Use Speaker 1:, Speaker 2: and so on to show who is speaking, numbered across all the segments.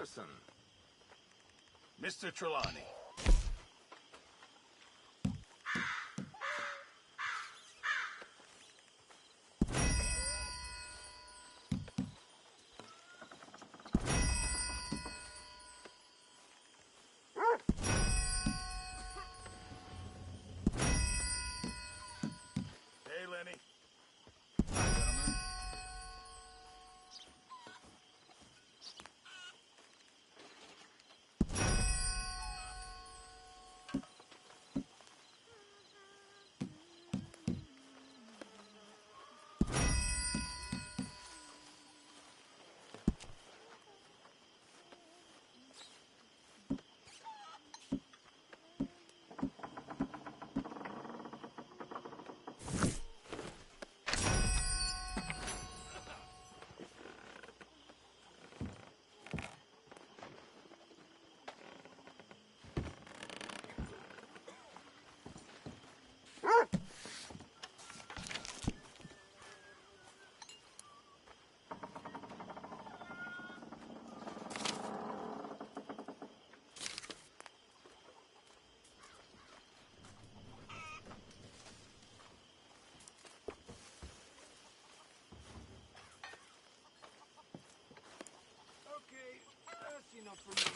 Speaker 1: person. Mr. Trelawney. Hey, Lenny. Hi, gentlemen.
Speaker 2: Okay, that's enough for me.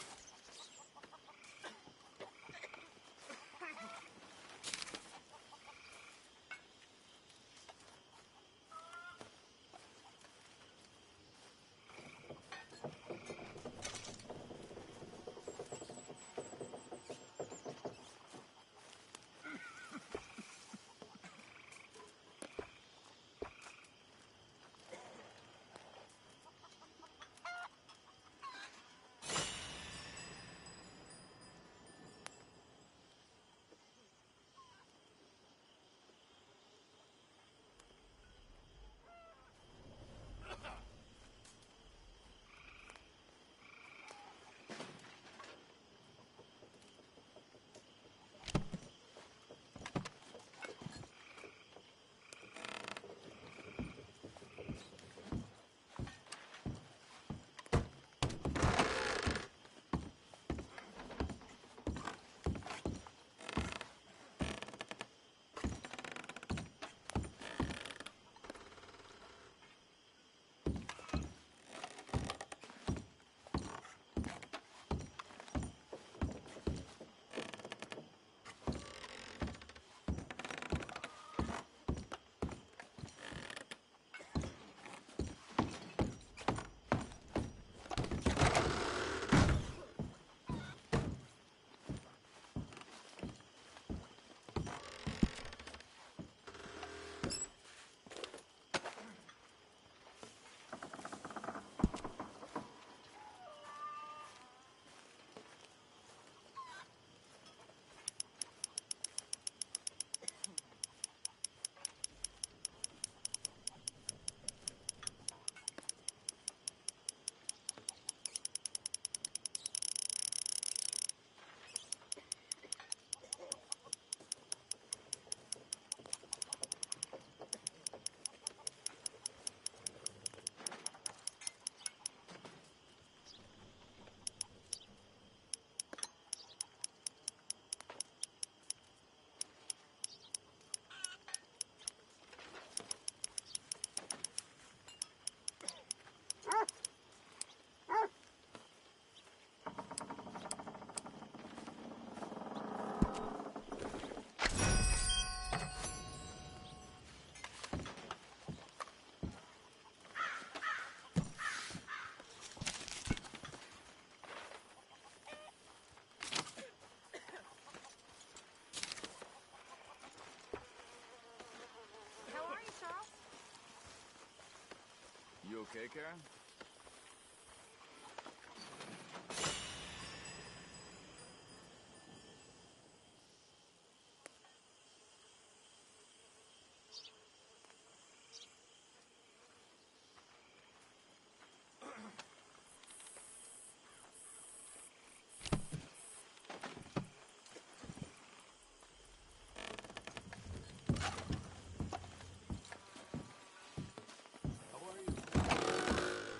Speaker 1: You okay, Karen?
Speaker 2: How are you?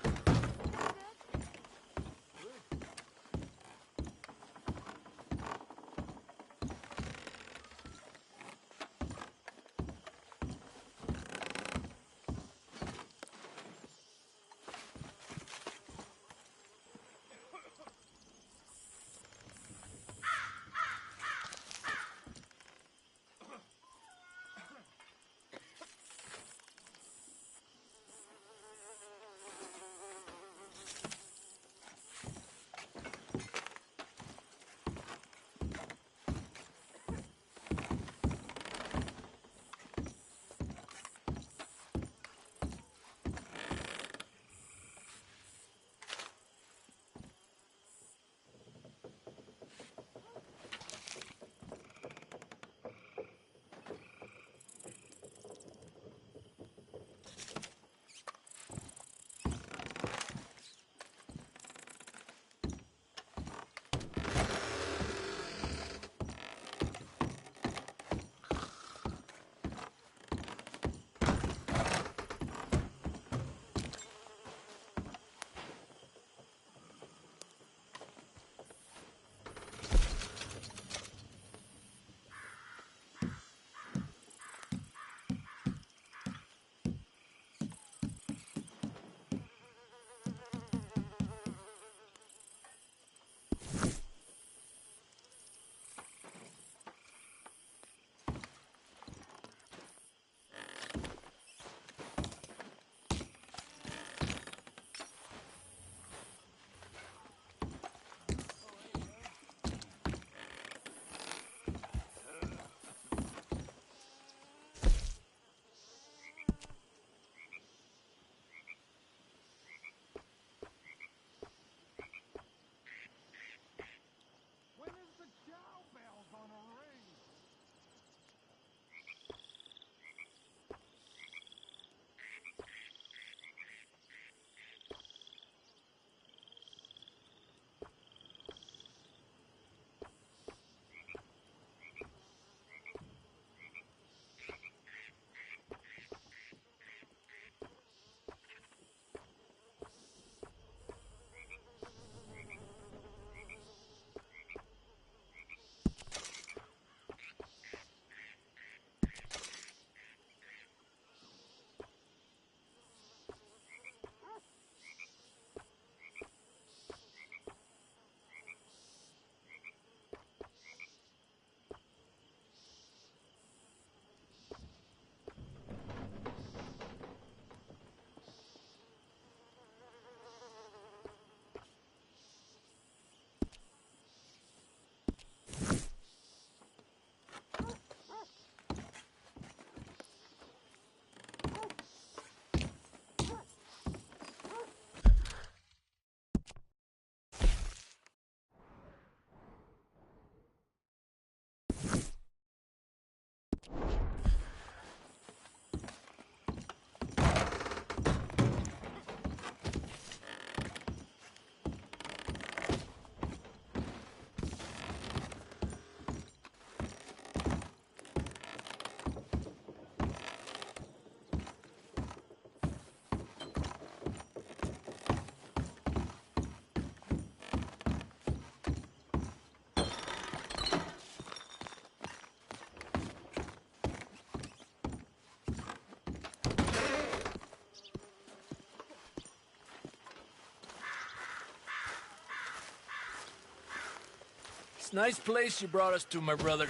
Speaker 3: It's a nice place you brought us to, my brother.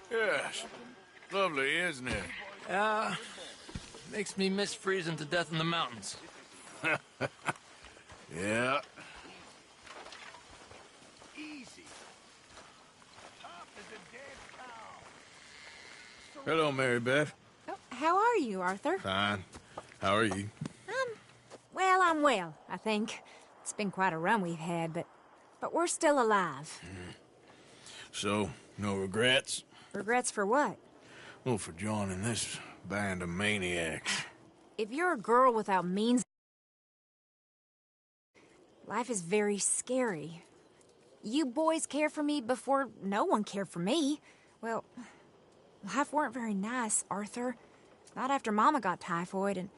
Speaker 1: Yes. Lovely, isn't it?
Speaker 3: Makes me miss freezing to death in the mountains.
Speaker 1: Yeah.
Speaker 2: Easy. Tough as a dead cow.
Speaker 1: Hello, Mary Beth.
Speaker 4: Oh, how are you, Arthur?
Speaker 1: Fine. How are you?
Speaker 4: Well, I'm well, I think. It's been quite a run we've had, but we're still alive.
Speaker 1: So, no regrets?
Speaker 4: Regrets for what?
Speaker 1: Well, for joining this band of maniacs.
Speaker 4: If you're a girl without means, life is very scary. You boys cared for me before no one cared for me. Well, life weren't very nice, Arthur. Not after Mama got typhoid, and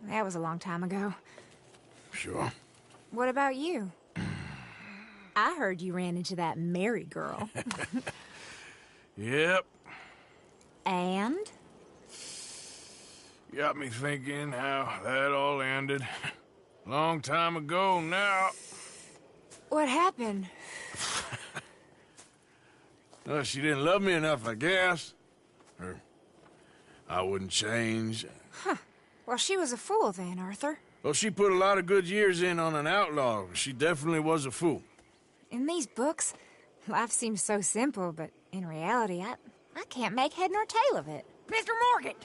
Speaker 4: that was a long time ago.
Speaker 1: Sure.
Speaker 4: What about you? I heard you ran into that Mary girl.
Speaker 1: Yep.
Speaker 4: And?
Speaker 1: Got me thinking how that all ended. Long time ago now.
Speaker 4: What happened?
Speaker 1: Well, she didn't love me enough, I guess. Or I wouldn't change.
Speaker 4: Well, she was a fool then, Arthur.
Speaker 1: Well, she put a lot of good years in on an outlaw. She definitely was a fool.
Speaker 4: In these books, life seems so simple, but in reality, I can't make head nor tail of it.
Speaker 5: Mr. Morgan!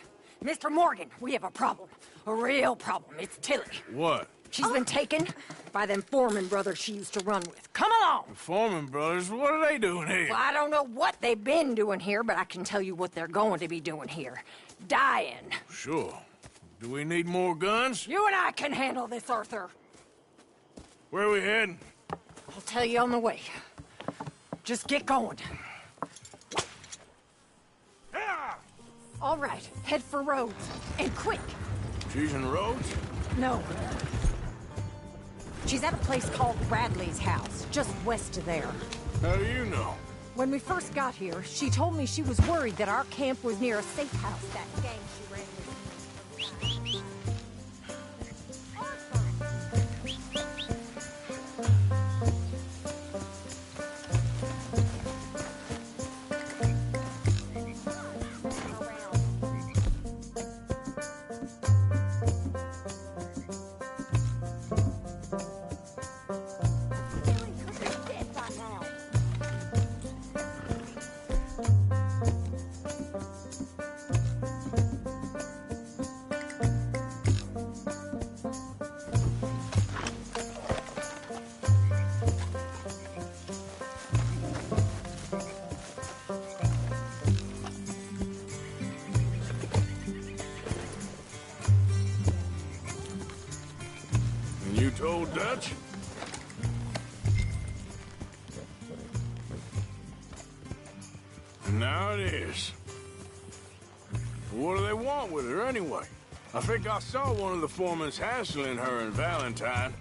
Speaker 5: Mr. Morgan, we have a problem. A real problem. It's Tilly.
Speaker 1: What?
Speaker 5: She's been taken by them Foreman brothers she used to run with. Come along!
Speaker 1: The Foreman brothers? What are they doing here?
Speaker 5: Well, I don't know what they've been doing here, but I can tell you what they're going to be doing here. Dying.
Speaker 1: Sure. Do we need more guns?
Speaker 5: You and I can handle this, Arthur.
Speaker 1: Where are we heading?
Speaker 5: I'll tell you on the way. Just get going. All right, head for Rhodes. And quick.
Speaker 1: She's in Rhodes?
Speaker 5: No. She's at a place called Bradley's house, just west of there.
Speaker 1: How do you know?
Speaker 5: When we first got here, she told me she was worried that our camp was near a safe house that gang she ran with.
Speaker 1: You told Dutch? Now it is. What do they want with her anyway? I think I saw one of the foremans hassling her and Valentine.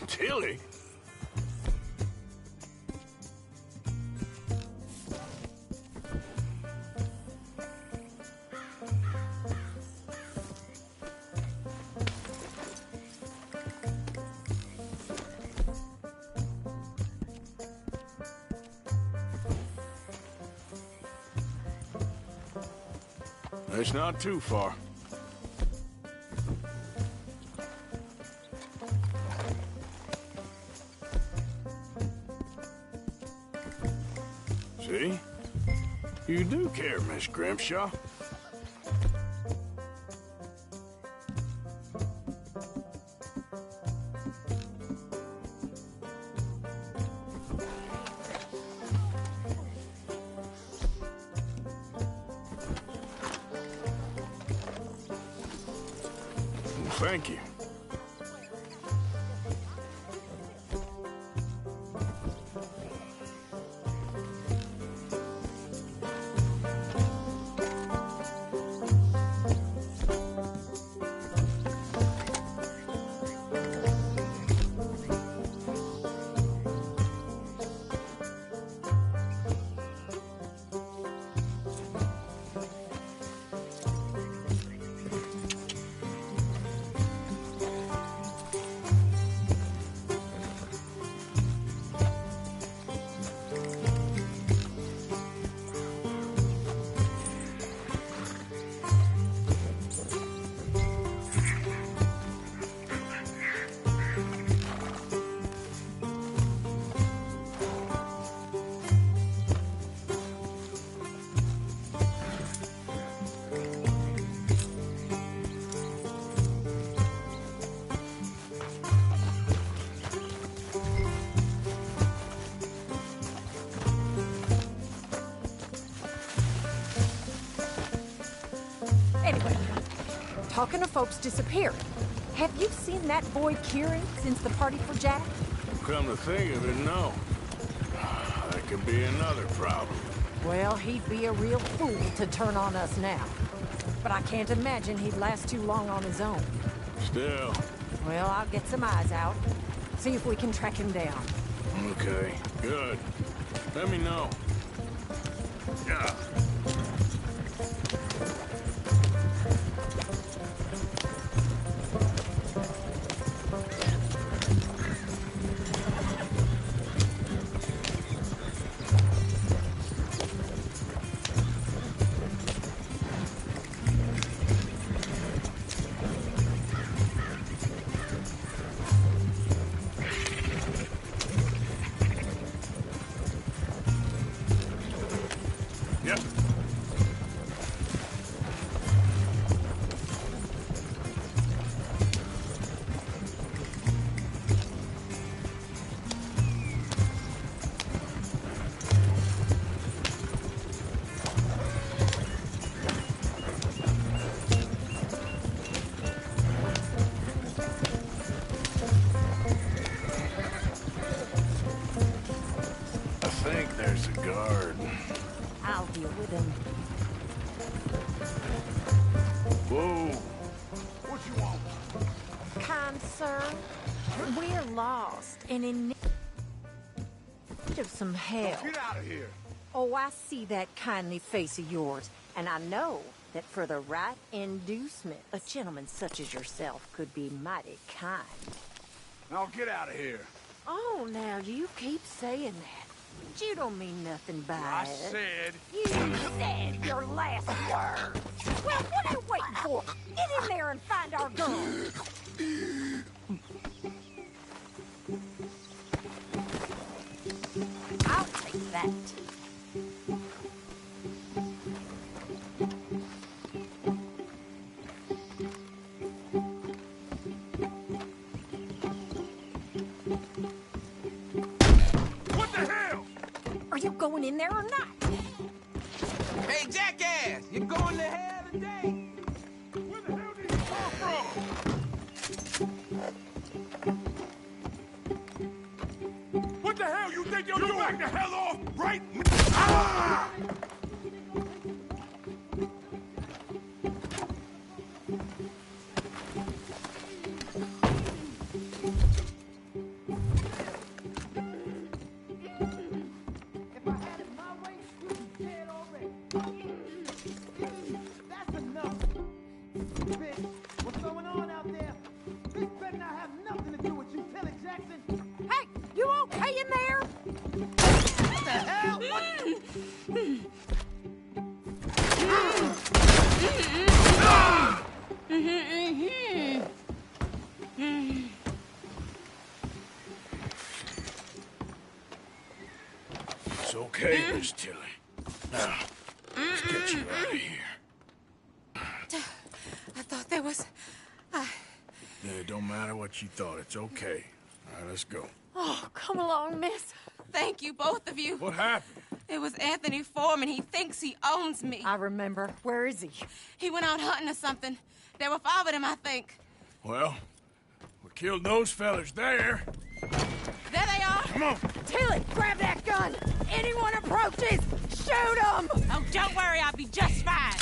Speaker 1: Tilly? It's not too far. See? You do care, Miss Grimshaw. Thank you.
Speaker 5: Anyway, talking of folks disappearing, have you seen that boy Kieran since the party for Jack?
Speaker 1: Come to think of it, no. That could be another problem.
Speaker 5: Well, he'd be a real fool to turn on us now. But I can't imagine he'd last too long on his own.
Speaker 1: Still.
Speaker 5: Well, I'll get some eyes out. See if we can track him down.
Speaker 1: Okay, good. Let me know. Yeah. Yep. I think there's a guard.
Speaker 5: I'll deal with him.
Speaker 1: Whoa.
Speaker 2: What you want?
Speaker 5: Kind sir, we're lost and in need of some help.
Speaker 2: Get out of here.
Speaker 5: Oh, I see that kindly face of yours, and I know that for the right inducement, a gentleman such as yourself could be mighty kind.
Speaker 2: Now get out of here.
Speaker 5: Oh, now you keep saying that. But you don't mean nothing by
Speaker 2: I
Speaker 5: it.
Speaker 2: said.
Speaker 5: You said your last word. Well, what are you waiting for? Get in there and find our girl. I'll take that.
Speaker 2: What the hell?
Speaker 5: Are you going in there or not?
Speaker 6: Hey, jackass! You going to hell today?
Speaker 2: Where the hell did you come from? What the hell? You think you're gonna back the hell off, right? Ah!
Speaker 6: If I had it my way, you'd be dead already. That's enough. Bitch, what's going on out there? This better not have nothing to do with you, Tilly Jackson.
Speaker 5: Hey, you okay in there?
Speaker 6: What the hell?
Speaker 1: It's okay, Miss Tilly. Now, let's get you out of here.
Speaker 7: I thought there was...
Speaker 1: Yeah, it don't matter what you thought. It's okay. All right, let's go.
Speaker 7: Oh, come along, miss. Thank you, both of you.
Speaker 1: What happened?
Speaker 7: It was Anthony Foreman. He thinks he owns me.
Speaker 5: I remember. Where is he?
Speaker 7: He went out hunting or something. There were 5 of them, I think.
Speaker 1: Well, we killed those fellas there.
Speaker 7: There they are.
Speaker 1: Come on.
Speaker 5: Tilly, grab that gun! Anyone approaches, shoot them!
Speaker 7: Oh, don't worry. I'll be just fine.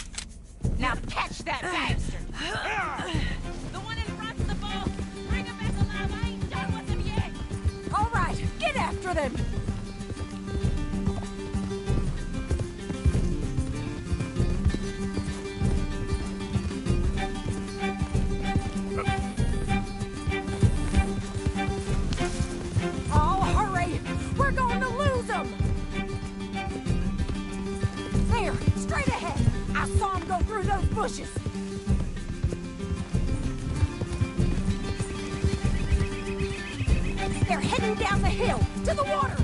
Speaker 5: Now catch that bastard!
Speaker 7: The one in front's the bull. Bring him back alive. I ain't done with him yet.
Speaker 5: All right, get after them! Oh, hurry! We're going to lose them! There, straight ahead! I saw him go through those bushes! They're heading down the hill, to the water!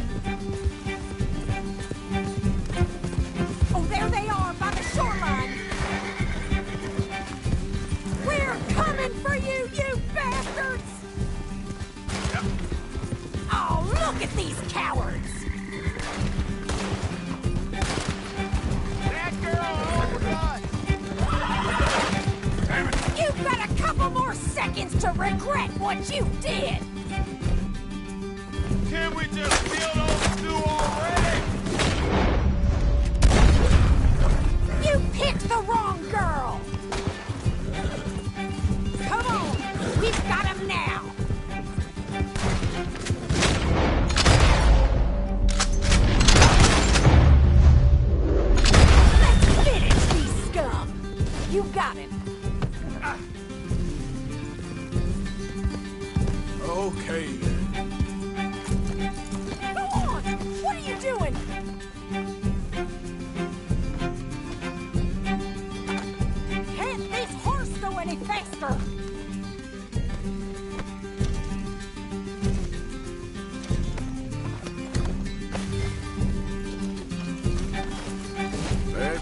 Speaker 5: Oh, there they are, by the shoreline! We're coming for you, you bastards! Oh, look at these cowards!
Speaker 6: That girl, oh, God.
Speaker 5: seconds to regret what you did!
Speaker 2: Can we just kill those two already?
Speaker 5: You picked the wrong girl! Come on! We've got him now! Let's finish these scum! You got him!
Speaker 1: Okay.
Speaker 5: Go on! What are you doing? Can't this horse go any faster?
Speaker 1: Babe.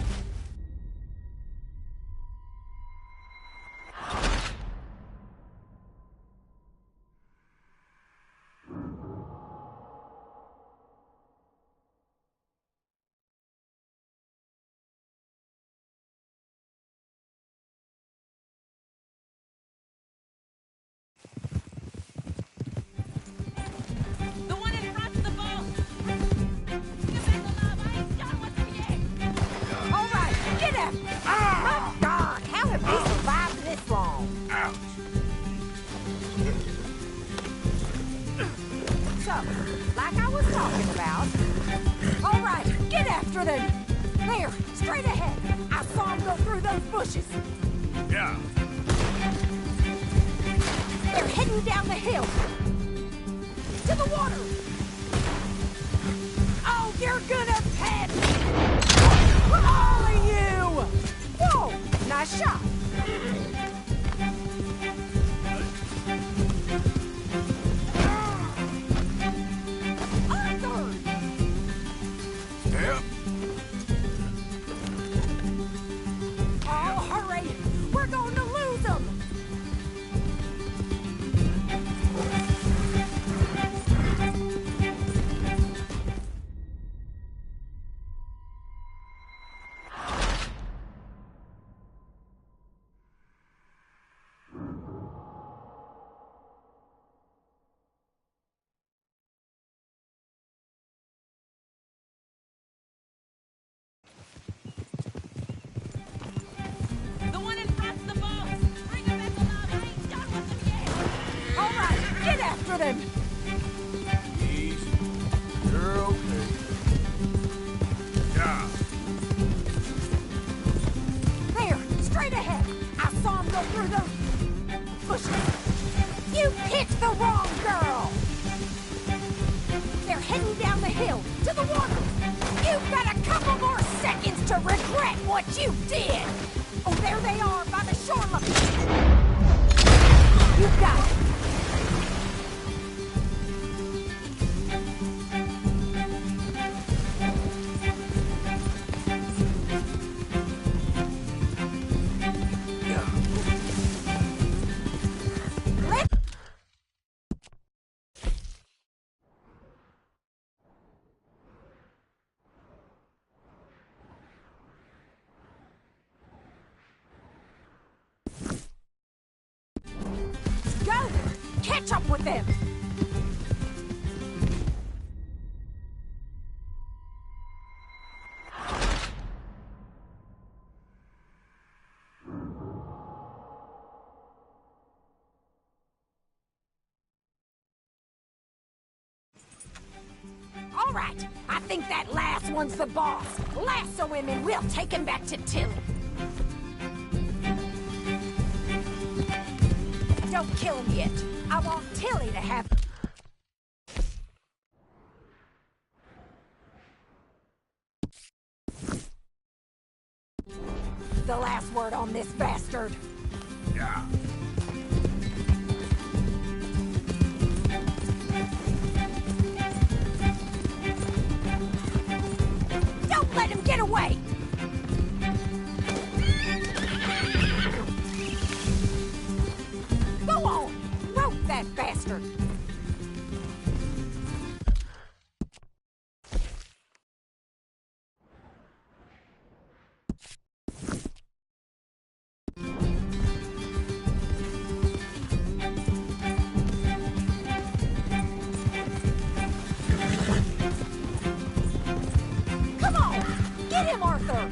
Speaker 7: The one in front's the boss. Get back alive. I ain't done with him yet.
Speaker 5: All right, get him! My God, how have we survived this long?
Speaker 1: Ouch.
Speaker 5: So, like I was talking about... All right, get after them! There, straight ahead. I saw him go through those bushes.
Speaker 1: Yeah.
Speaker 5: They're heading down the hill. To the water! Oh, you're gonna pet me! All of you! Whoa, nice shot. Arthur!
Speaker 1: Yep.
Speaker 5: Oh, hurry! We're going to lose them!
Speaker 7: The one in front's the boss. Bring him back alive. I ain't done with him yet.
Speaker 5: All right, get after them!
Speaker 1: Easy. You're okay. Yeah.
Speaker 5: There, straight ahead. I saw him go through those bushes. You picked the wrong girl! They're heading down the hill, to the water. You've got a couple more seconds to regret what you did! Oh, there they are, by the shore. Look. You got it. Let go! Catch up with them! All right, I think that last one's the boss. Lasso him and we'll take him back to Tilly. Don't kill him yet. I want Tilly to have... the last word on this bastard.
Speaker 1: Yeah.
Speaker 5: Don't let him get away! Go on! Rope that bastard! Arthur!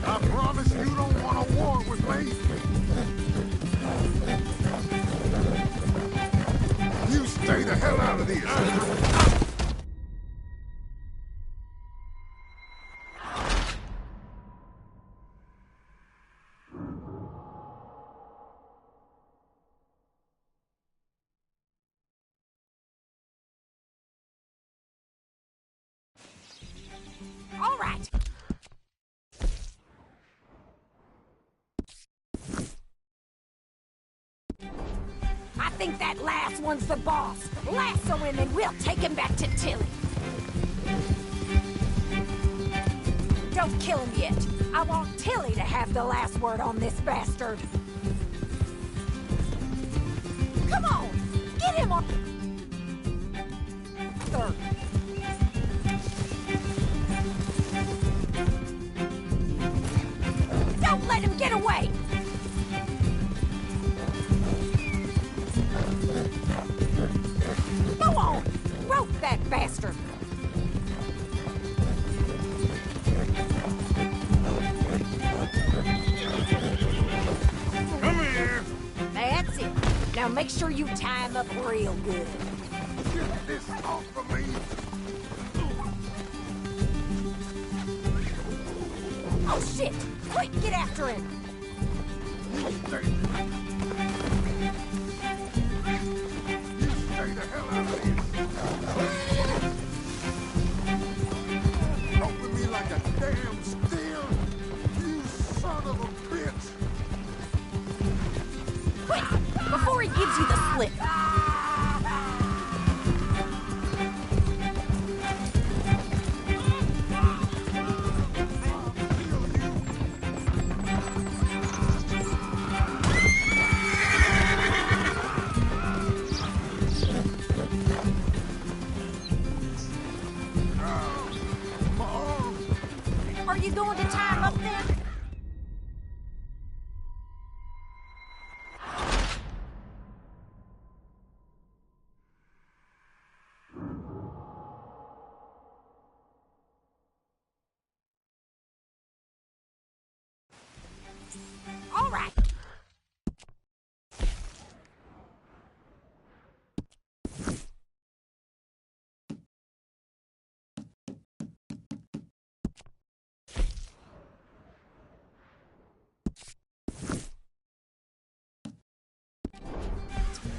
Speaker 2: I promise you don't want a war with me. You stay the hell out of this.
Speaker 5: All right. I think that last one's the boss. Lasso him and we'll take him back to Tilly. Don't kill him yet. I want Tilly to have the last word on this bastard. Come on, get him on. Third. Don't let him get away. Go on, rope that bastard.
Speaker 2: Come here.
Speaker 5: That's it. Now make sure you tie him up real good.
Speaker 2: Get this off of me.
Speaker 5: Oh shit! Quick, get after him!
Speaker 2: You stay the hell out of this. Open me like a damn steer. You son of a bitch.
Speaker 5: Quick! Before he gives you the slip! Are you going to tie him up then? All right.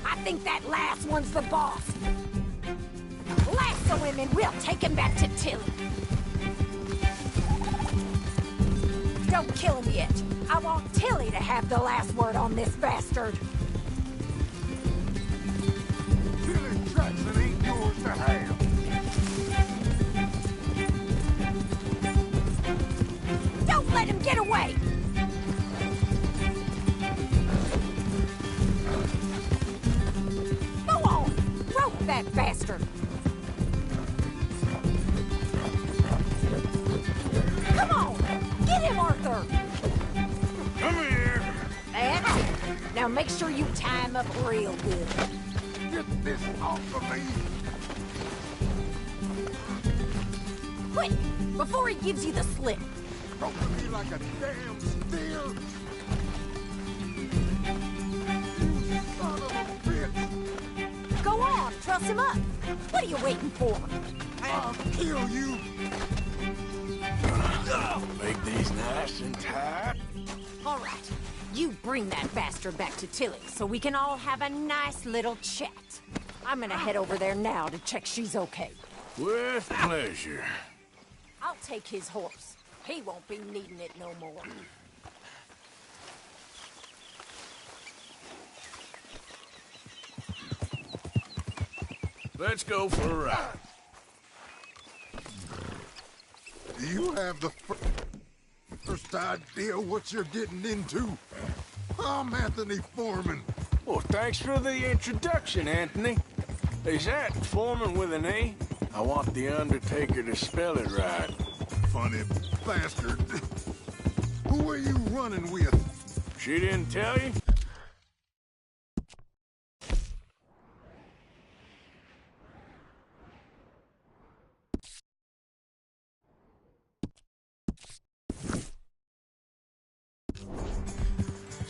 Speaker 5: I think that last one's the boss. Lasso him and we'll take him back to Tilly. Don't kill him yet. I want Tilly to have the last word on this bastard.
Speaker 2: Tilly Jackson ain't yours to have.
Speaker 5: Don't let him get away! Go on! Rope that bastard! Come on! Get him, Arthur!
Speaker 2: Come here.
Speaker 5: That's it. Now make sure you tie him up real good.
Speaker 2: Get this off of me.
Speaker 5: Quick! Before he gives you the slip.
Speaker 2: Open me like a damn steer. You son of a bitch.
Speaker 5: Go on, truss him up. What are you waiting for?
Speaker 2: I'll kill you.
Speaker 1: Make these nice and tight.
Speaker 5: All right. You bring that bastard back to Tilly so we can all have a nice little chat. I'm gonna head over there now to check she's okay.
Speaker 1: With pleasure.
Speaker 5: I'll take his horse. He won't be needing it no more.
Speaker 1: Let's go for a ride.
Speaker 2: Do you have the first idea what you're getting into? I'm Anthony Foreman.
Speaker 1: Well, thanks for the introduction, Anthony. Is that Foreman with an A? I want the Undertaker to spell it right.
Speaker 2: Funny bastard. Who are you running with?
Speaker 1: She didn't tell you?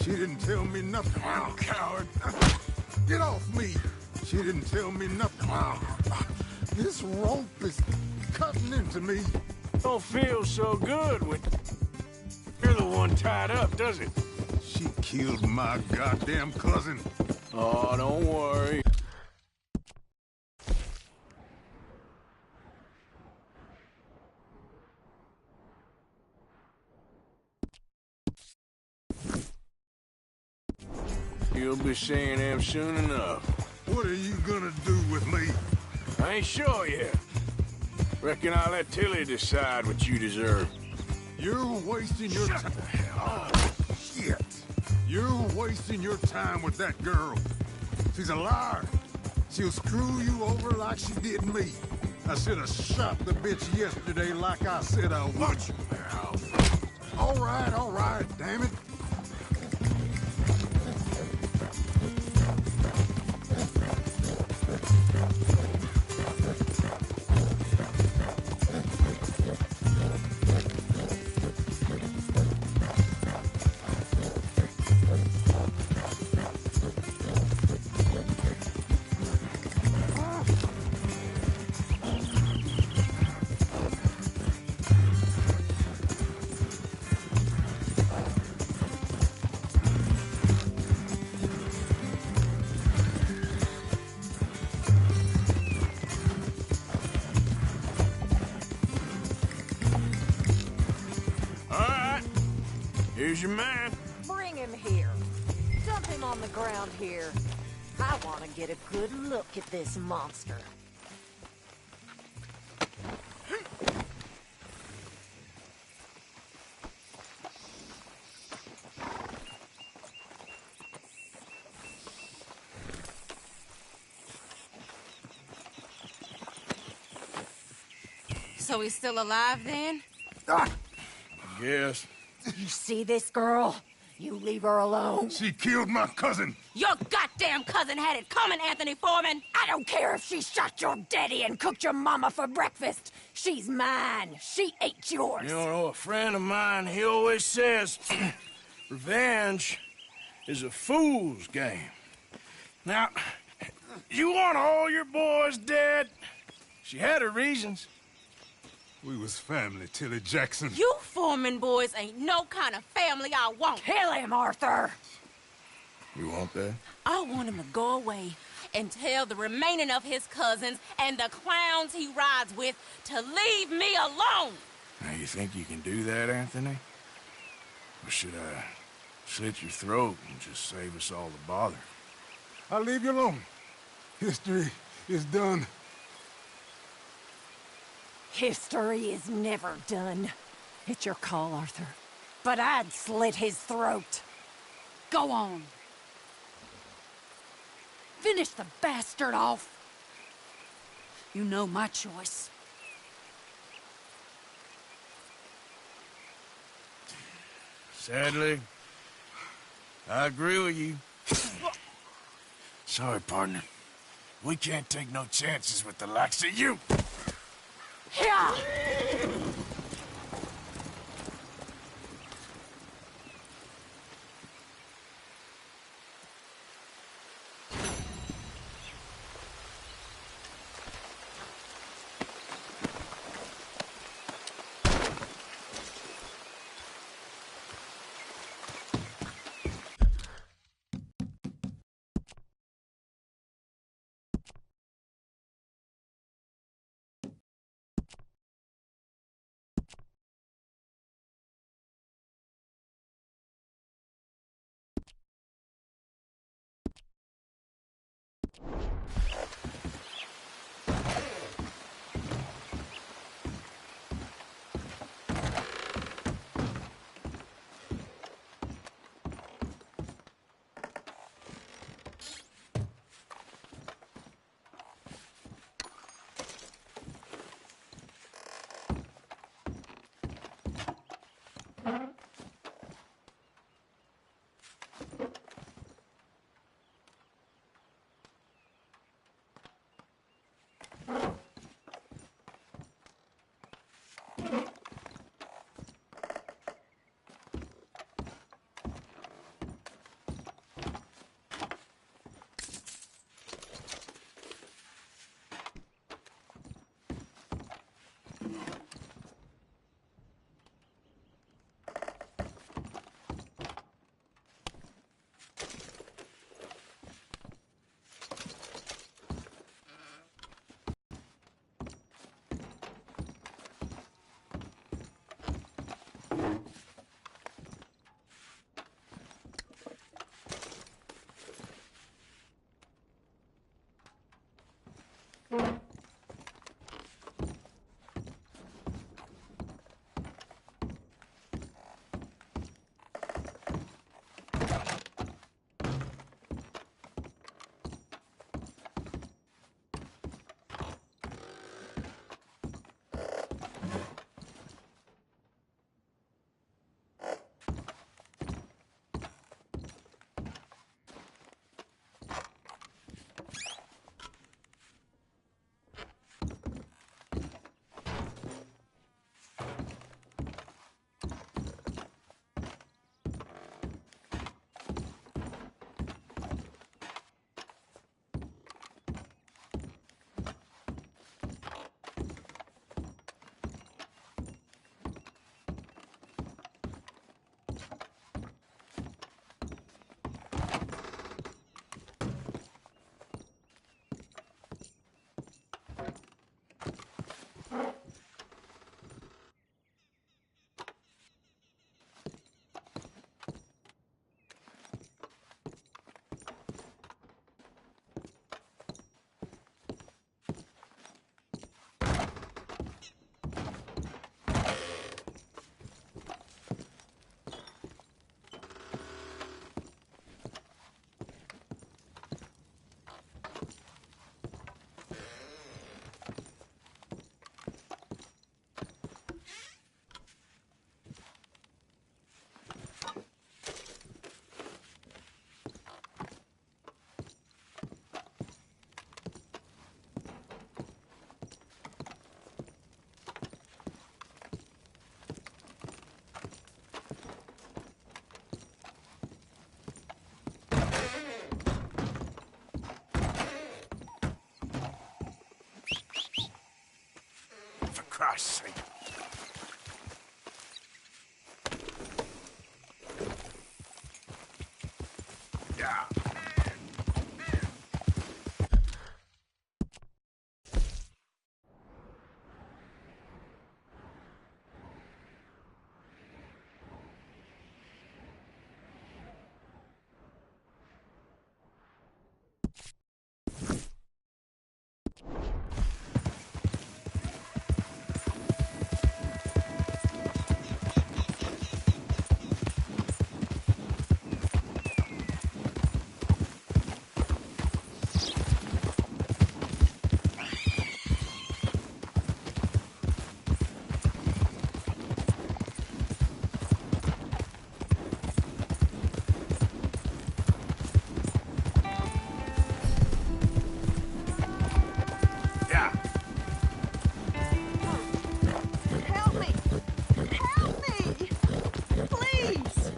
Speaker 2: She didn't tell me nothing. Oh, coward. Get off me. She didn't tell me nothing. This rope is cutting into me.
Speaker 1: Don't feel so good when you're the one tied up, does it?
Speaker 2: She killed my goddamn cousin.
Speaker 1: Oh, don't worry. You'll be seeing him soon enough.
Speaker 2: What are you gonna do with me?
Speaker 1: I ain't sure yet. Reckon I'll let Tilly decide what you deserve.
Speaker 2: You're wasting your time. Oh, shit. You're wasting your time with that girl. She's a liar. She'll screw you over like she did me. I should have shot the bitch yesterday like I said I would. All right, damn it.
Speaker 1: Here's your man.
Speaker 5: Bring him here. Dump him on the ground here. I want to get a good look at this monster.
Speaker 7: So he's still alive then?
Speaker 1: I guess.
Speaker 5: You see this girl? You leave her alone.
Speaker 2: She killed my cousin.
Speaker 7: Your goddamn cousin had it coming, Anthony Foreman!
Speaker 5: I don't care if she shot your daddy and cooked your mama for breakfast. She's mine. She ate yours.
Speaker 1: You know, a friend of mine, he always says, revenge is a fool's game. Now, you want all your boys dead? She had her reasons.
Speaker 2: We was family, Tilly Jackson.
Speaker 7: You Foreman boys ain't no kind of family I want.
Speaker 5: Kill him, Arthur.
Speaker 1: You want that?
Speaker 7: I want him to go away and tell the remaining of his cousins and the clowns he rides with to leave me alone.
Speaker 1: Now, you think you can do that, Anthony? Or should I slit your throat and just save us all the bother?
Speaker 2: I'll leave you alone. History is done.
Speaker 5: History is never done. It's your call, Arthur. But I'd slit his throat.
Speaker 7: Go on. Finish the bastard off. You know my choice.
Speaker 1: Sadly, I agree with you. Sorry, partner. We can't take no chances with the likes of you.
Speaker 5: Yeah!
Speaker 1: Christ's sake. Yeah. Yeah.
Speaker 8: Help me! Help me! Please!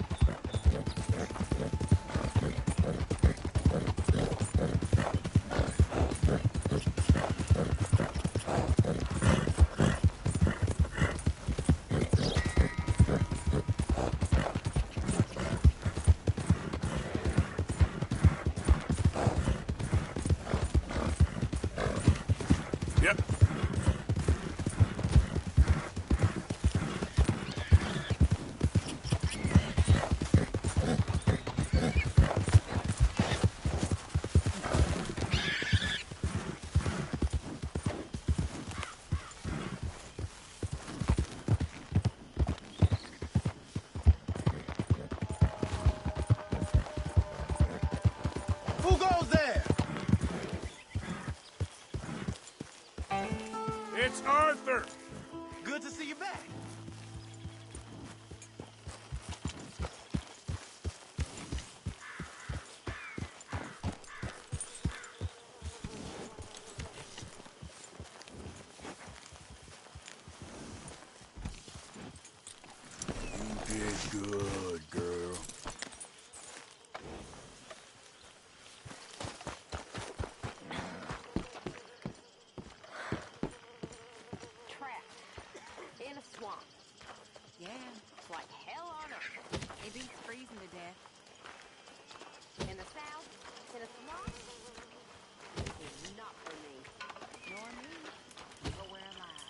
Speaker 1: Yep.
Speaker 6: Who goes there?
Speaker 1: It's Arthur.
Speaker 6: Good to see you back.
Speaker 1: You did good, girl.
Speaker 9: Trapped in a swamp. Yeah, it's like hell on earth. It beats freezing to death. In the south, in a swamp, is not for me. Nor me. But we're alive.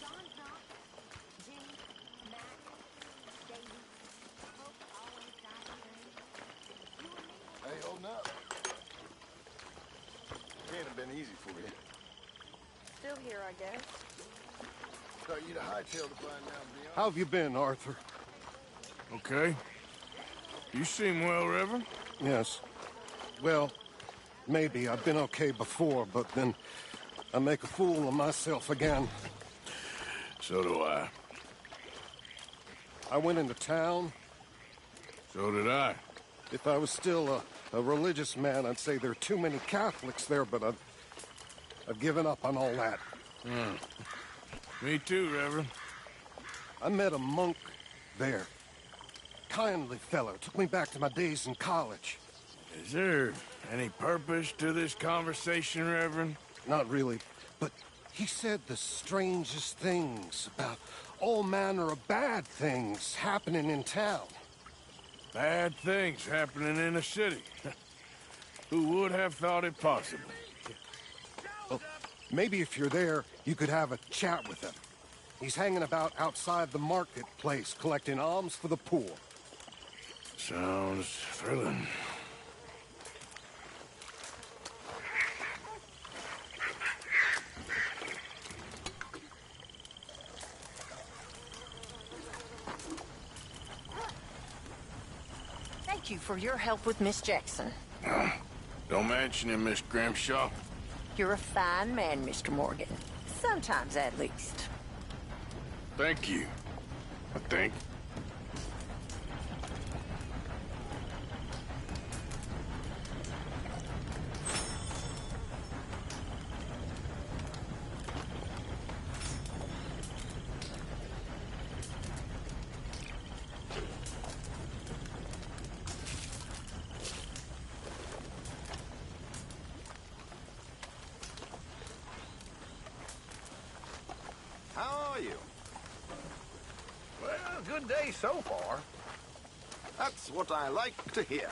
Speaker 9: Sean's not. Jenny, Mac, Davey, folks always die today. You and me.
Speaker 10: Hey, holding up. Can't have been easy for you.
Speaker 9: Still here, I guess.
Speaker 10: Thought you'd have hightailed to find out beyond.
Speaker 2: How have you been, Arthur?
Speaker 1: Okay. You seem well, Reverend.
Speaker 2: Yes. Well, maybe. I've been okay before, but then I make a fool of myself again.
Speaker 1: So do I.
Speaker 2: I went into town.
Speaker 1: So did I.
Speaker 2: If I was still a religious man, I'd say there are too many Catholics there, but I've given up on all that.
Speaker 1: Me too, Reverend.
Speaker 2: I met a monk there. Kindly fellow. Took me back to my days in college.
Speaker 1: Is there any purpose to this conversation, Reverend?
Speaker 2: Not really, but he said the strangest things about all manner of bad things happening in town.
Speaker 1: Bad things happening in a city. Who would have thought it possible?
Speaker 2: Well, maybe if you're there, you could have a chat with him. He's hanging about outside the marketplace, collecting alms for the poor.
Speaker 1: Sounds thrilling.
Speaker 5: Thank you for your help with Miss Jackson.
Speaker 1: Don't mention him, Miss Grimshaw.
Speaker 5: You're a fine man, Mr. Morgan. Sometimes, at least.
Speaker 1: Thank you, I think.
Speaker 11: okay so far.
Speaker 12: That's what I like to hear.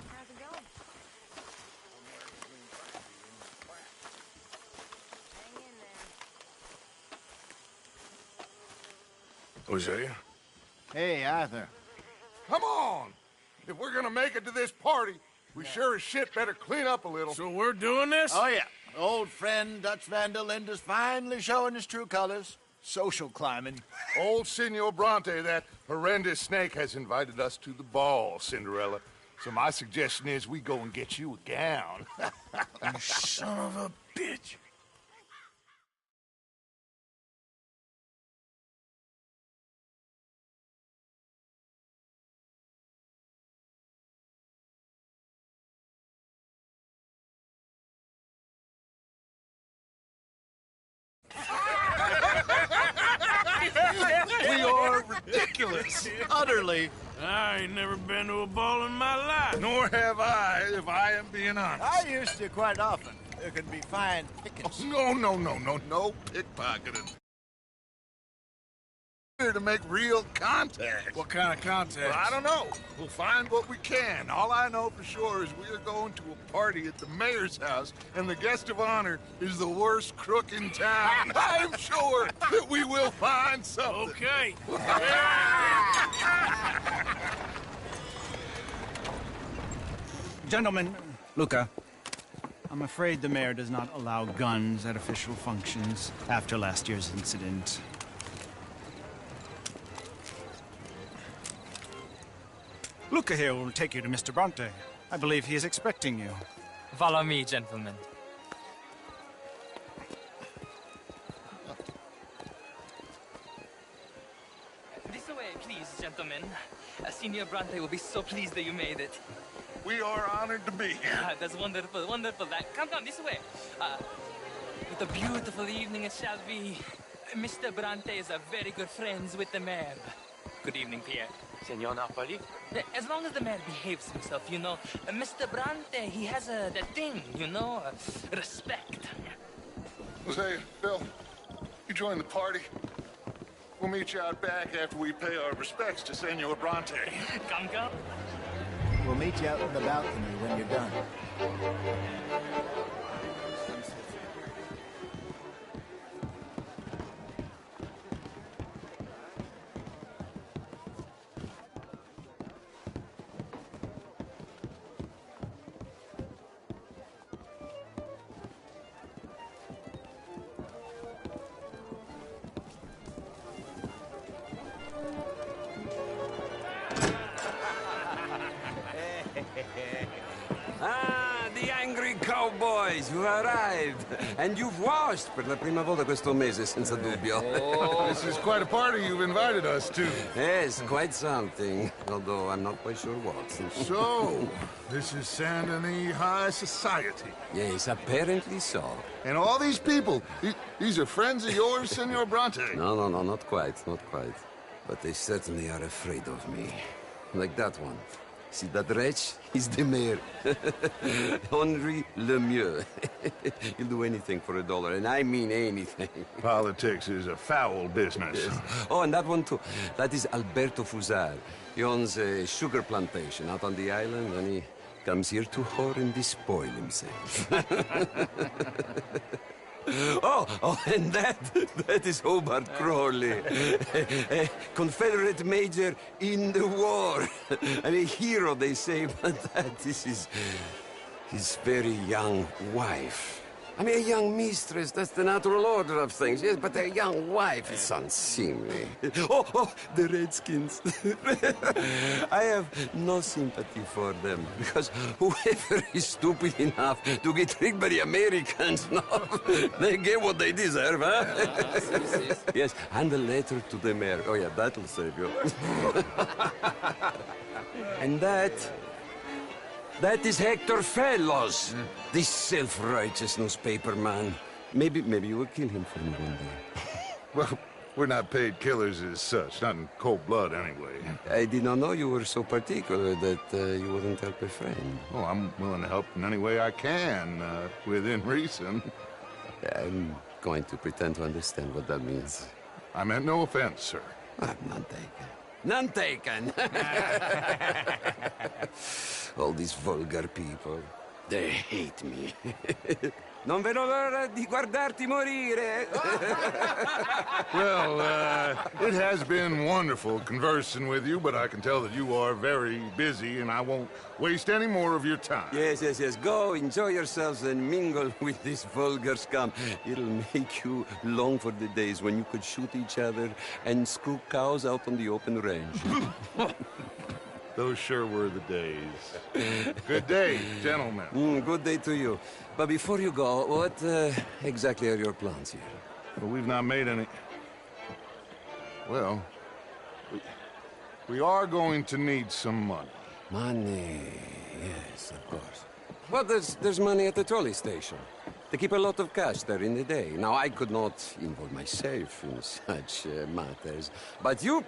Speaker 9: How's it going? Hang in there.
Speaker 1: Hosea?
Speaker 11: Hey, Arthur.
Speaker 2: Come on! If we're gonna make it to this party, we sure as shit better clean up a little.
Speaker 1: So we're doing this?
Speaker 11: Oh, yeah. Old friend Dutch Van der Linde's finally showing his true colors. Social climbing.
Speaker 2: Old Senor Bronte, that horrendous snake, has invited us to the ball, Cinderella. So my suggestion is we go and get you a gown.
Speaker 1: You son of a bitch.
Speaker 11: We are ridiculous. Utterly.
Speaker 1: I ain't never been to a ball in my life.
Speaker 2: Nor have I, if I am being honest.
Speaker 11: I used to quite often. There can be fine pickings.
Speaker 2: No pickpocketing. Here to make real contact.
Speaker 1: What kind of contact?
Speaker 2: Well, I don't know. We'll find what we can. All I know for sure is we are going to a party at the mayor's house, and the guest of honor is the worst crook in town. I'm sure that we will find something.
Speaker 1: Okay.
Speaker 13: Gentlemen, Luca, I'm afraid the mayor does not allow guns at official functions after last year's incident. Luca here will take you to Mr. Bronte. I believe he is expecting you.
Speaker 3: Follow me, gentlemen. This way, please, gentlemen. Senior Bronte will be so pleased that you made it.
Speaker 2: We are honored to be here.
Speaker 3: That's wonderful, wonderful. Come this way. What a beautiful evening it shall be. Mr. Bronte is a very good friends with the mayor. Good evening, Pierre.
Speaker 14: Senor Napoli?
Speaker 3: As long as the mayor behaves himself, you know. Mr. Bronte, he has that thing, you know, respect.
Speaker 2: Jose, Bill, you join the party. We'll meet you out back after we pay our respects to Senor Bronte.
Speaker 3: Come.
Speaker 11: We'll meet you out in the balcony when you're done.
Speaker 15: Ah, the angry cowboys who arrived. And you've washed per la prima volta questo mese, senza dubbio.
Speaker 2: Oh, this is quite a party you've invited us to.
Speaker 15: Yes, quite something. Although I'm not quite sure what.
Speaker 2: So, this is Saint Denis High Society.
Speaker 15: Yes, apparently so.
Speaker 2: And all these people, these are friends of yours, Senor Bronte?
Speaker 15: No, not quite, not quite. But they certainly are afraid of me. Like that one. See that wretch? He's the mayor. Henri Lemieux. He'll do anything for $1, and I mean anything.
Speaker 2: Politics is a foul business.
Speaker 15: Yes. Oh, and that one too. That is Alberto Fusar. He owns a sugar plantation out on the island, and he comes here to whore and despoil himself. Oh, and that is Hobart Crawley, a Confederate major in the war. I mean, a hero, they say, but that is his very young wife. I mean, a young mistress, that's the natural order of things, yes, but a young wife is unseemly. Oh, the Redskins. I have no sympathy for them, because whoever is stupid enough to get tricked by the Americans, no, they get what they deserve, huh? Yes, and a letter to the mayor. Oh, yeah, that'll save you. And that is Hector Fellows, this self-righteous newspaper man. Maybe you will kill him for me one day.
Speaker 2: Well, we're not paid killers as such, not in cold blood anyway.
Speaker 15: I did not know you were so particular that you wouldn't help a friend.
Speaker 2: Oh, I'm willing to help in any way I can, within reason.
Speaker 15: I'm going to pretend to understand what that means.
Speaker 2: I meant no offense, sir.
Speaker 15: None taken. None taken! All these vulgar people, they hate me. Non vedo l'ora di guardarti morire.
Speaker 2: Well, it has been wonderful conversing with you, but I can tell that you are very busy, and I won't waste any more of your time.
Speaker 15: Yes. Go, enjoy yourselves, and mingle with this vulgar scum. It'll make you long for the days when you could shoot each other and screw cows out on the open range.
Speaker 2: Those sure were the days. Good day, gentlemen.
Speaker 15: Good day to you. But before you go, what exactly are your plans here?
Speaker 2: Well, we've not made any... Well, we are going to need some money.
Speaker 15: Money, yes, of course. Well, there's money at the trolley station. They keep a lot of cash there in the day. Now, I could not involve myself in such matters. But you...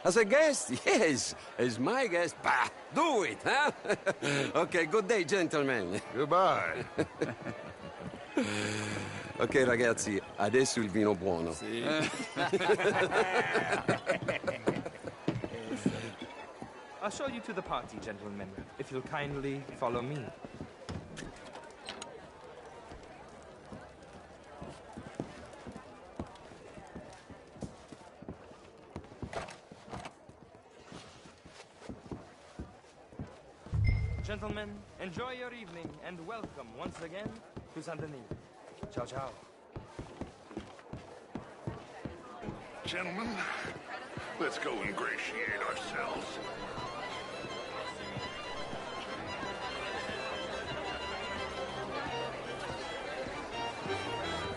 Speaker 15: As a guest? Yes. As my guest? Bah! Do it, huh? Okay, good day, gentlemen.
Speaker 2: Goodbye.
Speaker 15: Ok, ragazzi, adesso il vino buono.
Speaker 14: Sì.
Speaker 16: I'll show you to the party, gentlemen, if you'll kindly follow me. Gentlemen, enjoy your evening and welcome once again to Saint Denis. Ciao, ciao.
Speaker 2: Gentlemen, let's go ingratiate ourselves.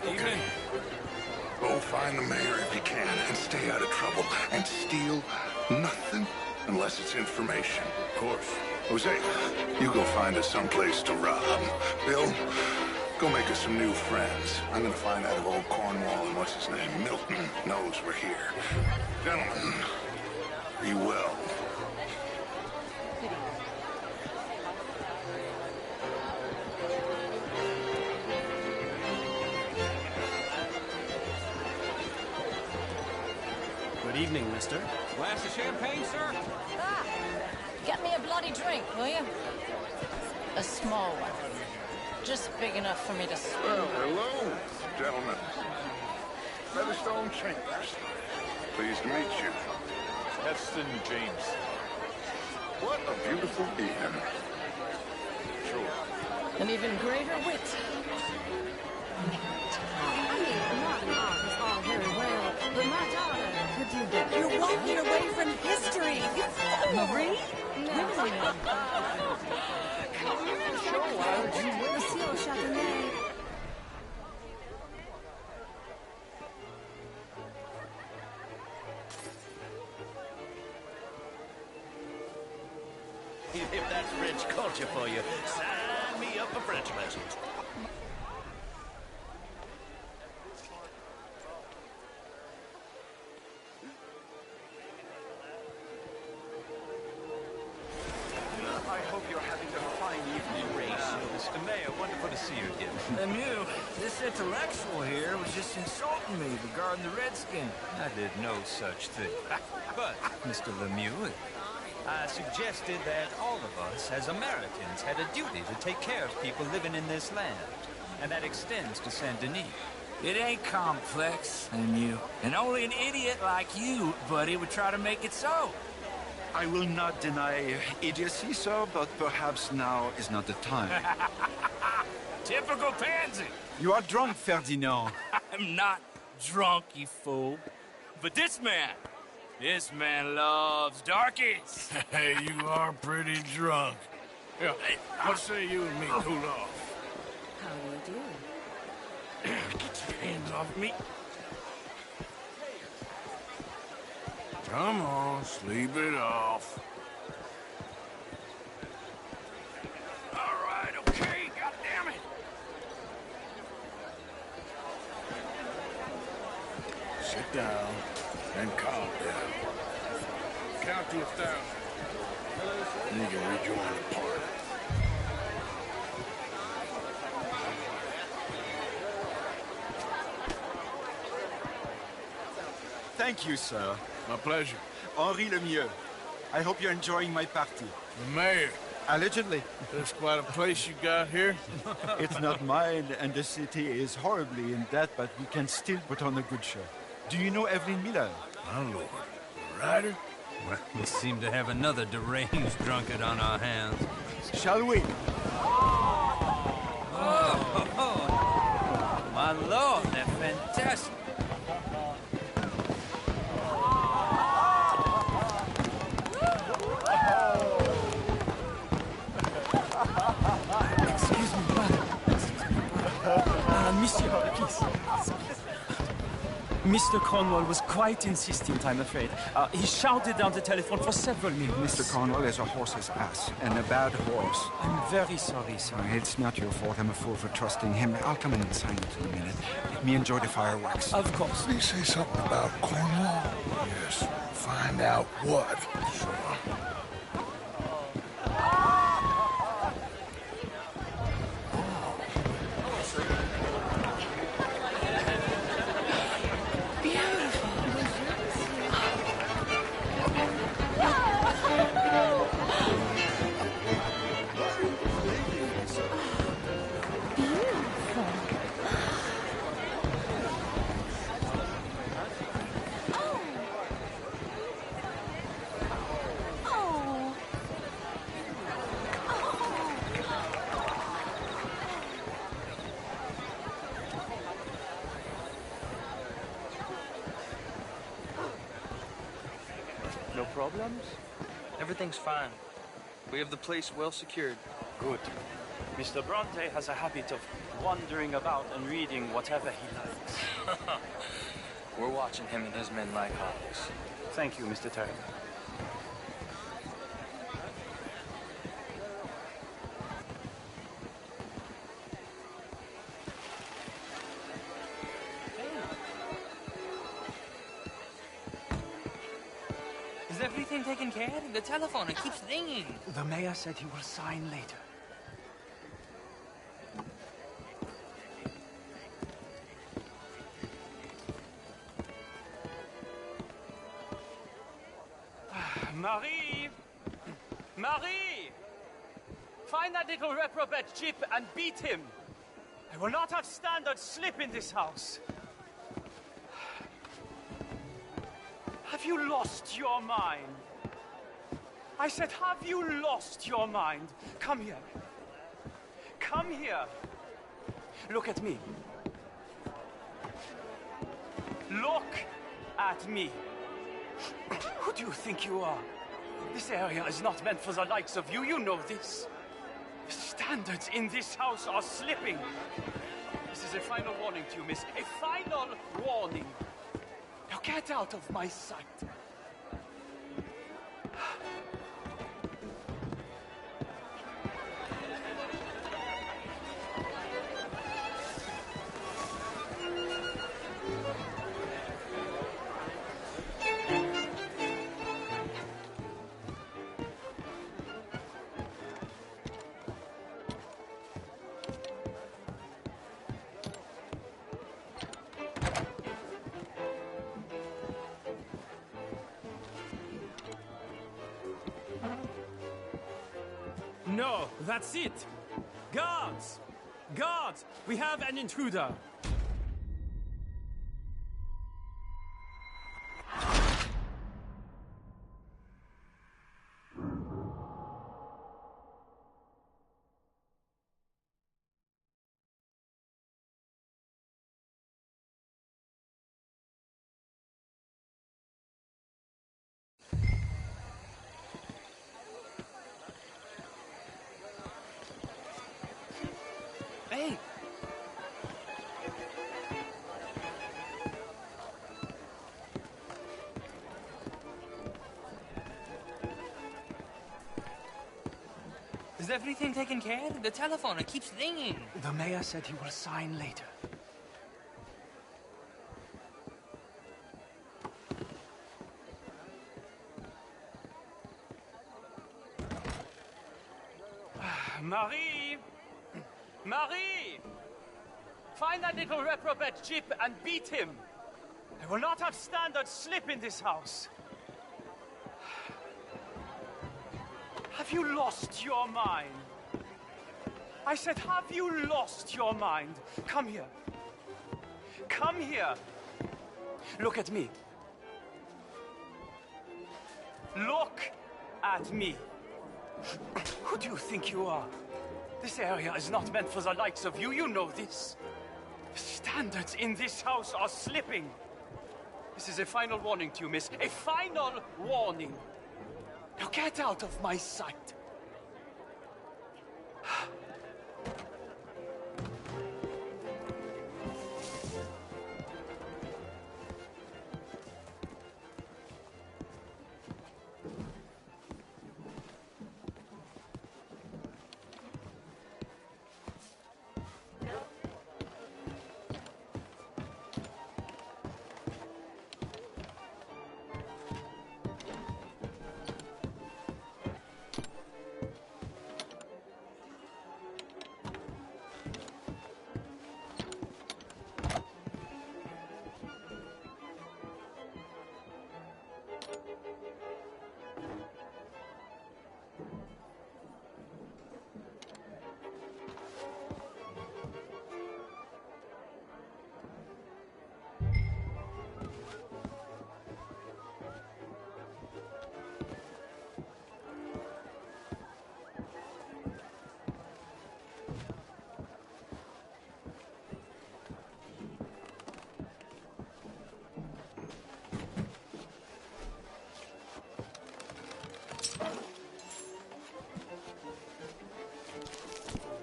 Speaker 2: Okay. Go find the mayor if you can and stay out of trouble and steal nothing unless it's information. Of course. Jose, you go find us someplace to rob. Bill, go make us some new friends. I'm gonna find out if old Cornwall and what's his name, Milton, knows we're here. Gentlemen, be well.
Speaker 17: Good evening, mister.
Speaker 18: Glass of champagne, sir?
Speaker 19: Get me a bloody drink, will you? A small one. Just big enough for me to swim.
Speaker 2: Well, hello, gentlemen. Featherstone Chambers. Pleased to meet you.
Speaker 20: Heston James.
Speaker 2: What a beautiful evening. Sure.
Speaker 19: An even greater wit.
Speaker 8: I mean, not is all very well, but my daughter could do better.
Speaker 7: You're walking away from history. Marie?
Speaker 8: No. Monsieur Chardonnay.
Speaker 17: If that's French culture for you, sign me up for French lessons.
Speaker 18: I hope you're having a fine evening, Mr. Mayor, wonderful to see you again.
Speaker 21: Lemieux, this intellectual here was just insulting me regarding the Redskin.
Speaker 18: I did no such thing. But, Mr. Lemieux, I suggested that all of us, as Americans, had a duty to take care of people living in this land. And that extends to Saint Denis.
Speaker 21: It ain't complex, Lemieux. And only an idiot like you, buddy, would try to make it so.
Speaker 22: I will not deny idiocy, sir, but perhaps now is not the time.
Speaker 21: Typical pansy.
Speaker 13: You are drunk, Ferdinand.
Speaker 21: I'm not drunk, you fool. But this man loves darkies.
Speaker 1: Hey, you are pretty drunk. Yeah, hey, what say you and me cool off?
Speaker 5: How do you do?
Speaker 1: Get your hands off me. Come on, sleep it off. All right, okay, goddammit. down and calm down. Count to 1,000. And you can rejoin the party.
Speaker 22: Thank you, sir.
Speaker 1: My pleasure.
Speaker 22: Henri Lemieux. I hope you're enjoying my party.
Speaker 1: The mayor.
Speaker 22: Allegedly.
Speaker 1: That's quite a place you got here.
Speaker 22: It's not mine, and the city is horribly in debt, but we can still put on a good show. Do you know Evelyn Miller?
Speaker 1: My lord. The writer?
Speaker 21: Well, we seem to have another deranged drunkard on our hands.
Speaker 22: Shall we?
Speaker 21: Oh, my lord, they're fantastic.
Speaker 3: Excuse me, brother. Monsieur, please. Mr. Cornwall was quite insistent, I'm afraid. He shouted down the telephone for several minutes.
Speaker 22: Mr. Cornwall is a horse's ass, and a bad horse.
Speaker 3: I'm very sorry, sir.
Speaker 22: It's not your fault. I'm a fool for trusting him. I'll come in and sign it in a minute. Let me enjoy the fireworks.
Speaker 3: Of course.
Speaker 1: Did he say something about Cornwall? Yes. Find out what. Sure.
Speaker 16: No problems? Everything's fine. We have the place well secured.
Speaker 3: Good. Mr. Bronte has a habit of wandering about and reading whatever he likes.
Speaker 16: We're watching him and his men like hawks.
Speaker 3: Thank you, Mr. Turner.
Speaker 16: Is everything taken care of? The telephone, it keeps ringing.
Speaker 3: The mayor said he will sign later. Marie! Marie! Find that little reprobate Chip and beat him. I will not have standard slip in this house. Have you lost your mind? I said, have you lost your mind? Come here. Come here. Look at me. Look at me. Who do you think you are? This area is not meant for the likes of you. You know this. The standards in this house are slipping. This is a final warning to you, miss. A final warning. Now get out of my sight. No, that's it. Guards! Guards! We have an intruder. Hey!
Speaker 16: Is everything taken care of? The telephone, it keeps ringing.
Speaker 3: The mayor said he will sign later. Marie! Marie! Find that little reprobate Jip and beat him. I will not have standards slip in this house. Have you lost your mind? I said, have you lost your mind? Come here. Come here. Look at me. Look at me. Who do you think you are? This area is not meant for the likes of you. You know this. The standards in this house are slipping. This is a final warning to you, miss. A final warning. Now get out of my sight.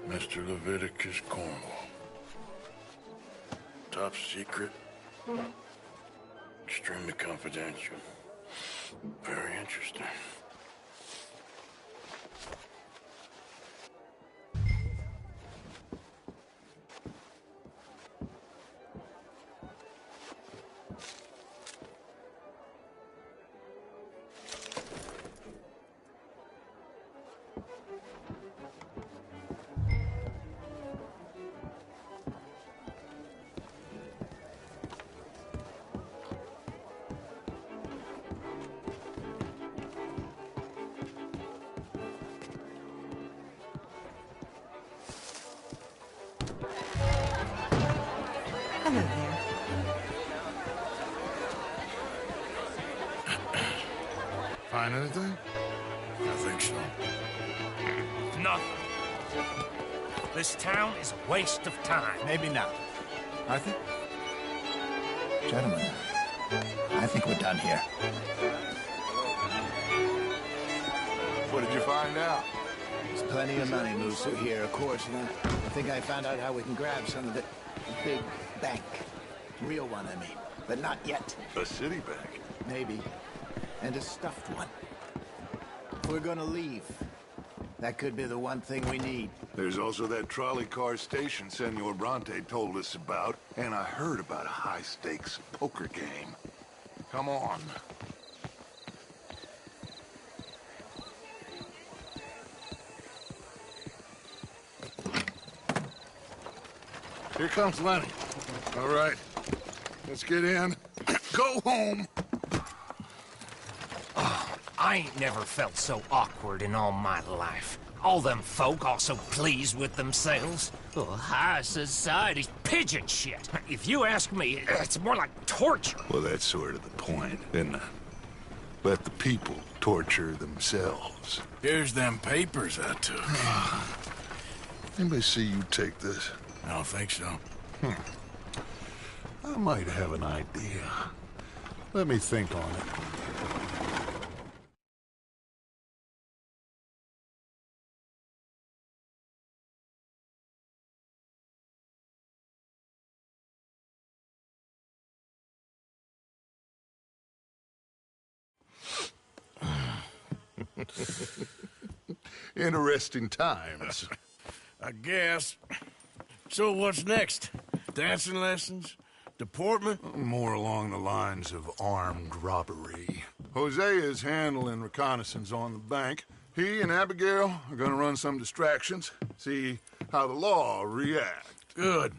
Speaker 1: Mr. Leviticus Cornwall. Top secret. Extremely confidential. Very interesting.
Speaker 5: Hello there.
Speaker 1: Find anything? I think so.
Speaker 17: Nothing. This town is a waste of time.
Speaker 11: Maybe not. Arthur? Gentlemen, I think we're done here.
Speaker 2: What did you find out?
Speaker 11: There's plenty of money moves through here, of course, and I think I found out how we can grab some of it. A big bank. Real one, I mean. But not yet.
Speaker 2: A city bank?
Speaker 11: Maybe. And a stuffed one. If we're gonna leave, that could be the one thing we need.
Speaker 2: There's also that trolley car station Senor Bronte told us about, and I heard about a high-stakes poker game. Come on. Here comes Lenny. All right, let's get in. Go home.
Speaker 17: Oh, I ain't never felt so awkward in all my life. All them folk all so pleased with themselves. Oh, high society's pigeon shit. If you ask me, it's more like torture.
Speaker 2: Well, that's sort of the point, isn't it? Let the people torture themselves.
Speaker 1: Here's them papers I took.
Speaker 2: Anybody see you take this?
Speaker 1: I don't think so.
Speaker 2: I might have an idea. Let me think on it. Interesting times.
Speaker 1: I guess. So what's next? Dancing lessons? Deportment?
Speaker 2: More along the lines of armed robbery. Hosea is handling reconnaissance on the bank. He and Abigail are gonna run some distractions, see how the law react.
Speaker 1: Good.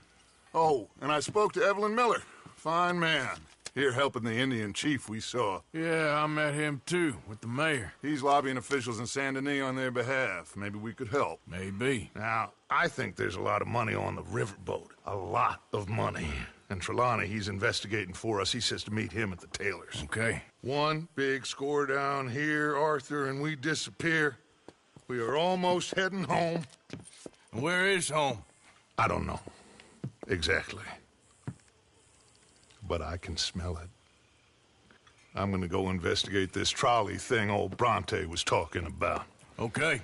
Speaker 2: Oh, and I spoke to Evelyn Miller. Fine man. Here helping the Indian chief we saw.
Speaker 1: Yeah, I met him too, with the mayor.
Speaker 2: He's lobbying officials in Saint Denis on their behalf. Maybe we could help.
Speaker 1: Maybe.
Speaker 2: Now, I think there's a lot of money on the riverboat. A lot of money. And Trelawney, he's investigating for us. He says to meet him at the Taylor's.
Speaker 1: Okay.
Speaker 2: One big score down here, Arthur, and we disappear. We are almost heading home.
Speaker 1: Where is home?
Speaker 2: I don't know. Exactly. But I can smell it. I'm gonna go investigate this trolley thing old Bronte was talking about.
Speaker 1: Okay.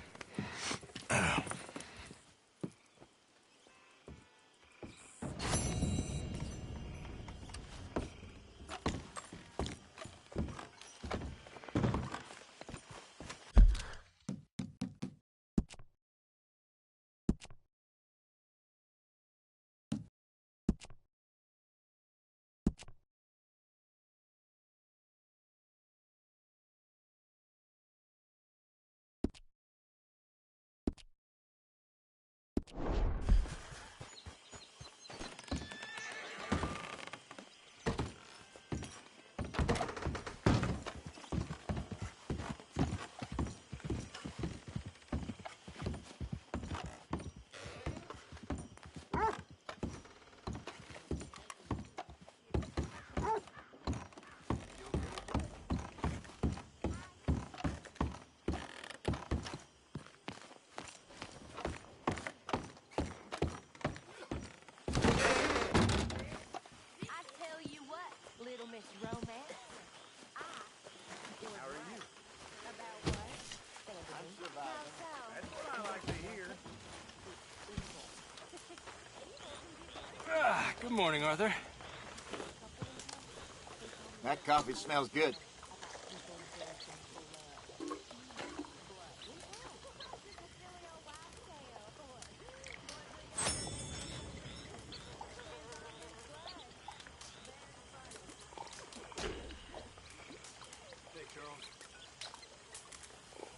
Speaker 1: Good morning, Arthur.
Speaker 11: That coffee smells good.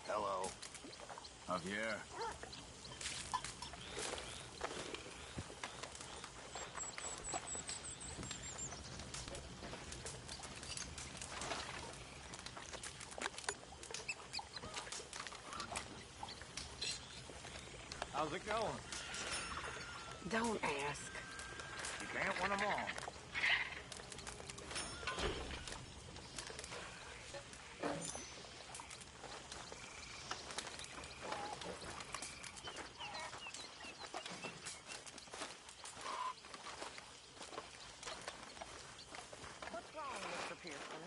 Speaker 10: Hello.
Speaker 11: Javier.
Speaker 10: How's it going?
Speaker 8: Don't ask.
Speaker 10: You can't win them all.
Speaker 5: What's wrong, Mr. Pearson?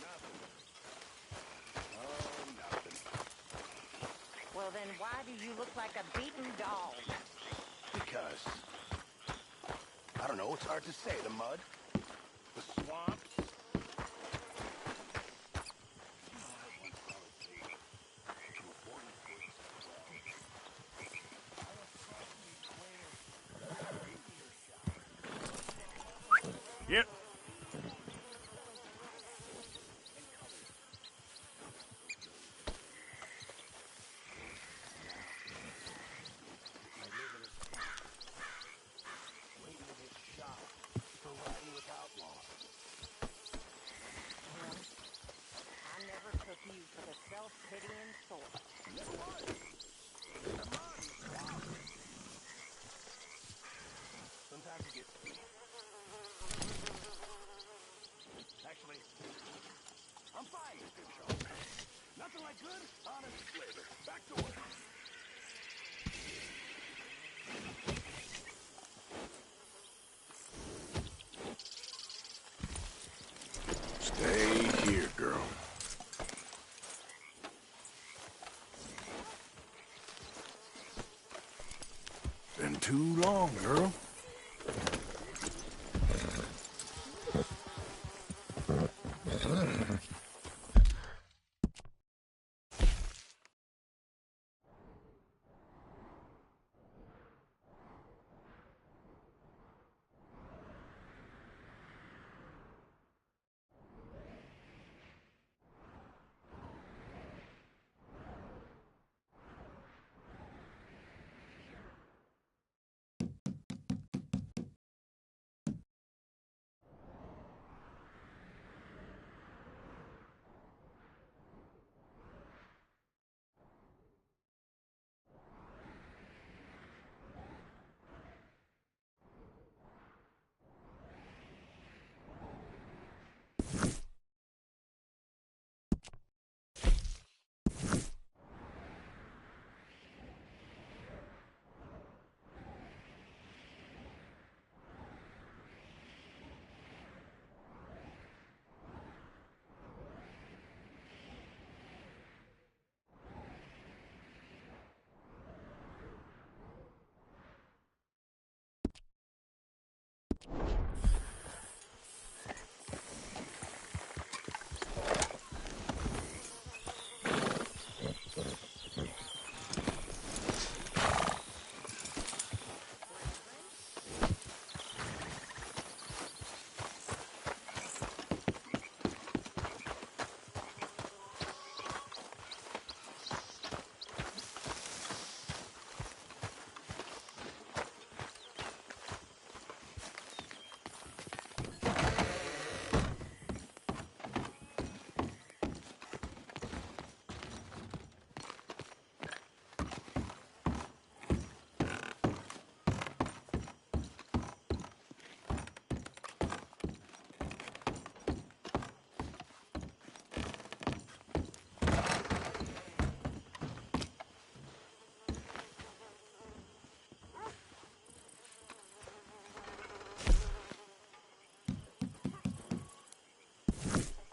Speaker 10: Nothing. Oh, nothing.
Speaker 5: Well, then why do you look like a beaten dog?
Speaker 10: Because... I don't know, it's hard to say. The mud, the swamps.
Speaker 1: Yep.
Speaker 5: I never took you for the self-pitying sort.
Speaker 10: Sometimes you get... Actually, I'm fine with good show. Nothing like good, honest labor. Back to work.
Speaker 1: Stay here, girl. Been too long, girl.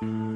Speaker 6: Woo!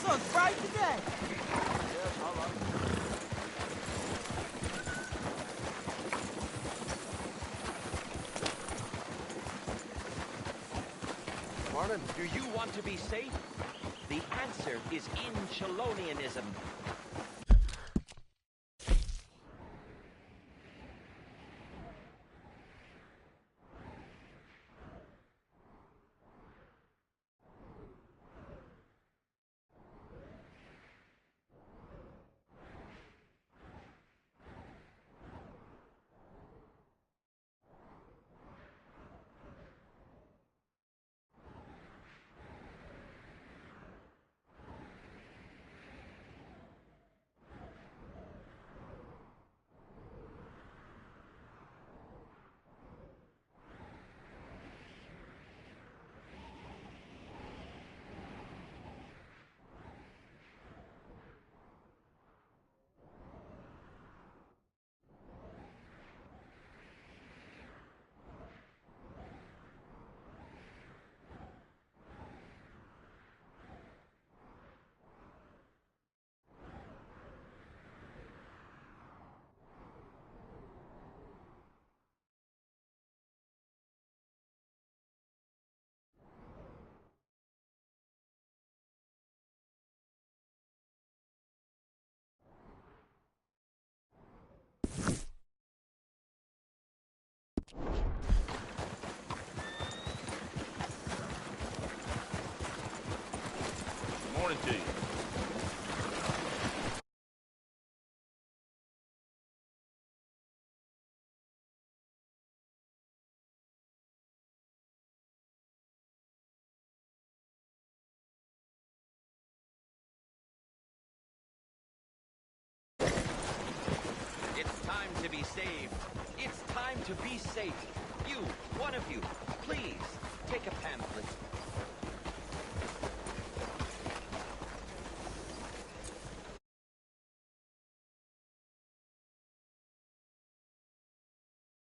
Speaker 6: Sun's bright today.
Speaker 4: Marlon, do you want to be safe? The answer is in Chelonianism.
Speaker 20: Morning to you.
Speaker 4: It's time to be saved. It's time to be safe. You, one of you, please, take a pamphlet.